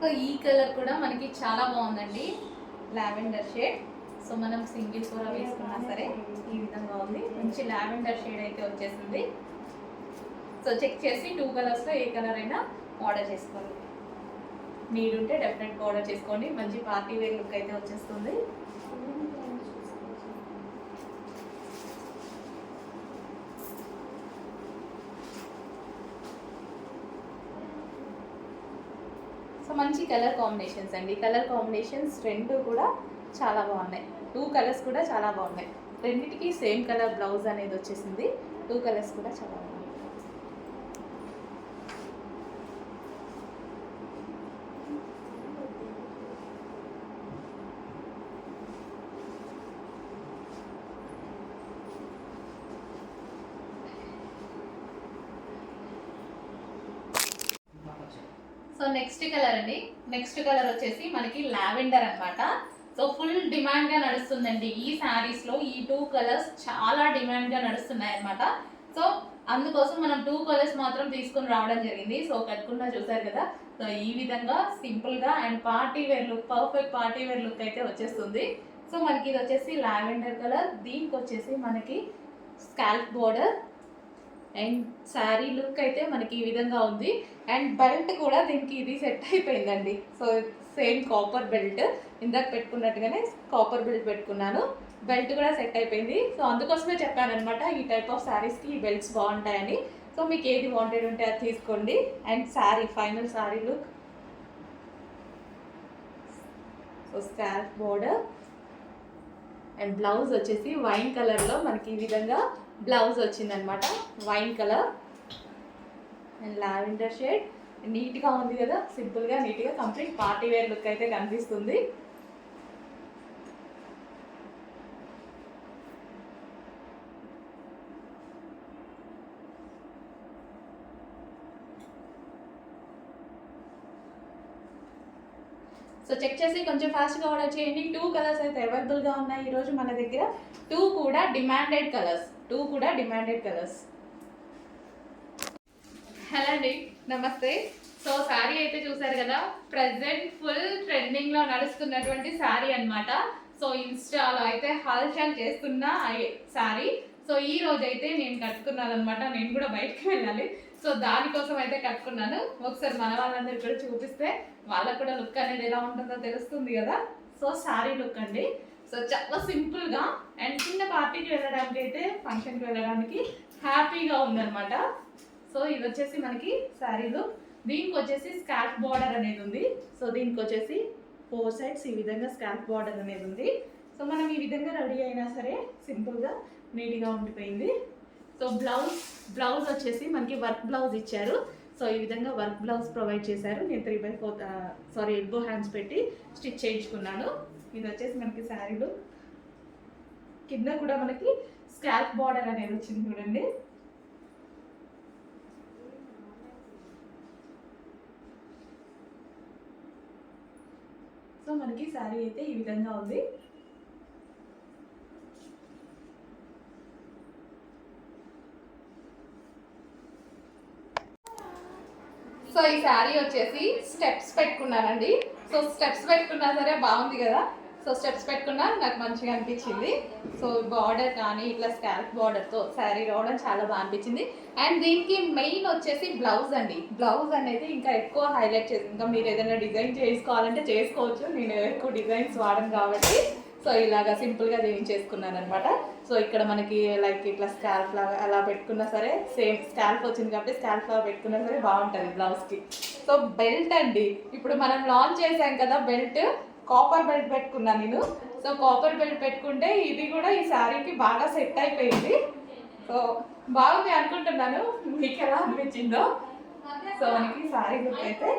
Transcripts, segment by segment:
So ఈ colour కూడా మనకి చాలా బాగుందండి, లావెండర్ షేడ్. సో మనం సింగిల్ కూర వేసుకున్నా సరే ఈ విధంగా ఉంది, మంచి లావెండర్ షేడ్ అయితే వచ్చేసింది. సో చెక్ చేసి 2 కలర్స్లో ఏ కలర్ అయినా ఆర్డర్ చేసుకోండి. నీడ్ ఉంటే డెఫినెట్గా ఆర్డర్ చేసుకోండి, మంచి పార్టీ వేర్ లుక్ అయితే వచ్చేస్తుంది. సో మంచి కలర్ కాంబినేషన్స్ అండి, కలర్ కాంబినేషన్స్ రెండు కూడా చాలా బాగున్నాయి. 2 కలర్స్ కూడా చాలా బాగున్నాయి, రెండింటికి సేమ్ కలర్ బ్లౌజ్ అనేది వచ్చేసింది. 2 కలర్స్ కూడా చాలా బాగున్నాయి. సో నెక్స్ట్ కలర్ అండి, నెక్స్ట్ కలర్ వచ్చేసి మనకి లావెండర్ అన్నమాట. సో ఫుల్ డిమాండ్గా నడుస్తుందండి ఈ శారీస్లో. ఈ 2 కలర్స్ చాలా డిమాండ్గా నడుస్తున్నాయి అన్నమాట. సో అందుకోసం మనం 2 కలర్స్ మాత్రం తీసుకుని రావడం జరిగింది. సో కట్టుకున్నా చూసారు కదా, సో ఈ విధంగా సింపుల్గా and party wear look, perfect party wear look అయితే వచ్చేస్తుంది. సో మనకి ఇది వచ్చేసి లావెండర్ కలర్, దీనికి వచ్చేసి మనకి scalp border and sari look అయితే మనకి ఈ విధంగా ఉంది. అండ్ బెల్ట్ కూడా దీనికి ఇది సెట్ అయిపోయిందండి. సో సేమ్ కాపర్ బెల్ట్, ఇందాక పెట్టుకున్నట్టుగానే కాపర్ బెల్ట్ పెట్టుకున్నాను, బెల్ట్ కూడా సెట్ అయిపోయింది. సో అందుకోసమే చెప్పాను అనమాట, ఈ టైప్ ఆఫ్ శారీస్కి ఈ బెల్ట్స్ బాగుంటాయని. సో మీకు ఏది వాంటెడ్ ఉంటే అది తీసుకోండి. And sari, final sari look. So scalp border and blouse వచ్చేసి వైన్ కలర్లో మనకి ఈ విధంగా బ్లౌజ్ వచ్చిందనమాట, wine colour and lavender shade. నీట్గా ఉంది కదా, సింపుల్గా నీట్గా కంప్లీట్ పార్టీ వేర్ లుక్ అయితే కనిపిస్తుంది. సో చెక్ చేసి కొంచెం ఫాస్ట్గా ఆర్డర్ చేయండి. 2 కలర్స్ అయితే అవైలబుల్గా ఉన్నాయి ఈరోజు మన దగ్గర. 2 కూడా డిమాండెడ్ కలర్స్, 2 కూడా డిమాండెడ్ కలర్స్. హలో అండి, నమస్తే. సో శారీ అయితే చూసారు కదా, ప్రజెంట్ ఫుల్ ట్రెండింగ్లో నడుస్తున్నటువంటి శారీ అనమాట. సో ఇన్స్టాలో అయితే హల్చల్ చేస్తున్న శారీ. సో ఈ రోజు అయితే నేను కట్టుకున్నాను అనమాట, నేను కూడా బయటకు వెళ్ళాలి. సో దానికోసం అయితే కట్టుకున్నాను. ఒకసారి మన వాళ్ళందరూ కూడా చూపిస్తే వాళ్ళకు కూడా లుక్ అనేది ఎలా ఉంటుందో తెలుస్తుంది కదా. సో శారీ లుక్ అండి. సో చాలా సింపుల్గా అండ్ చిన్న పార్టీకి వెళ్ళడానికి అయితే, ఫంక్షన్కి వెళ్ళడానికి హ్యాపీగా ఉందన్నమాట. సో ఇది వచ్చేసి మనకి శారీ లుక్. దీనికి వచ్చేసి స్కాల్ప్ బార్డర్ అనేది ఉంది. సో దీనికి వచ్చేసి 4 సైడ్స్ ఈ విధంగా స్కాల్ప్ బార్డర్ అనేది ఉంది. సో మనం ఈ విధంగా రెడీ అయినా సరే సింపుల్గా నీట్గా ఉండిపోయింది. సో బ్లౌజ్ వచ్చేసి మనకి వర్క్ బ్లౌజ్ ఇచ్చారు. సో ఈ విధంగా వర్క్ బ్లౌజ్ ప్రొవైడ్ చేశారు. నేను 3/4 ఎల్బో హ్యాండ్స్ పెట్టి స్టిచ్ చేయించుకున్నాను. ఇది వచ్చేసి మనకి శారీలో కింద కూడా మనకి స్కాల్ప్ బార్డర్ అనేది వచ్చింది చూడండి. సో మనకి శారీ అయితే ఈ విధంగా ఉంది. సో ఈ శారీ వచ్చేసి స్టెప్స్ పెట్టుకున్నానండి. సో స్టెప్స్ పెట్టుకున్నా సరే బాగుంది కదా. సో స్టెప్స్ పెట్టుకున్నా నాకు మంచిగా అనిపించింది. సో బార్డర్ కానీ ఇట్లా స్కాల్ప్ బార్డర్తో శారీ రావడం చాలా బాగా అనిపించింది. అండ్ దీనికి మెయిన్ వచ్చేసి బ్లౌజ్ అండి. బ్లౌజ్ అనేది ఇంకా ఎక్కువ హైలైట్ చేసి, ఇంకా మీరు ఏదైనా డిజైన్ చేసుకోవాలంటే చేసుకోవచ్చు. నేను ఎక్కువ డిజైన్స్ వాడను కాబట్టి సో ఇలాగా సింపుల్గా చేయించేసుకున్నాను అనమాట. సో ఇక్కడ మనకి లైక్ ఇట్లా స్కాల్ప్ లాగా అలా పెట్టుకున్నా సరే, సేమ్ స్కాల్ప్ వచ్చింది కాబట్టి స్కాల్ప్ లాగా పెట్టుకున్నా సరే బాగుంటుంది బ్లౌజ్కి. సో బెల్ట్ అండి, ఇప్పుడు మనం లాంచ్ చేసాం కదా బెల్ట్, కాపర్ బెల్ట్ పెట్టుకున్నాను నేను. సో కాపర్ బెల్ట్ పెట్టుకుంటే ఇది కూడా ఈ శారీకి బాగా సెట్ అయిపోయింది. సో బాగుంది అనుకుంటున్నాను, మీకు ఎలా అనిపించిందో. సో మనకి శారీ లుక్ అయితే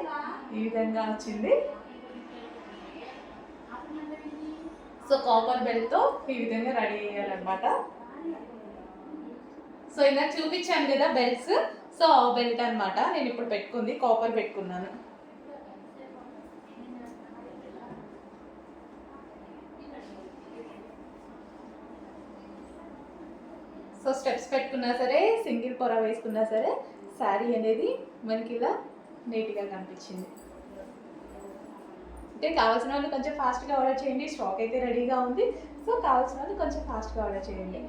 ఈ విధంగా వచ్చింది. సో కాపర్ బెల్ట్తో ఈ విధంగా రెడీ అయ్యారనమాట. సో ఇందాక చూపించాను కదా బెల్ట్స్, సో బెల్ట్ అనమాట నేను ఇప్పుడు పెట్టుకుంది, కాపర్ పెట్టుకున్నాను. సో స్టెప్స్ పెట్టుకున్నా సరే, సింగిల్ పొర వేసుకున్నా సరే శారీ అనేది మనకి ఇలా నీట్గా కనిపించింది. అంటే కావాల్సిన వాళ్ళు కొంచెం ఫాస్ట్గా ఆర్డర్ చేయండి. స్టాక్ అయితే రెడీగా ఉంది. సో కావాల్సిన వాళ్ళు కొంచెం ఫాస్ట్గా ఆర్డర్ చేయండి.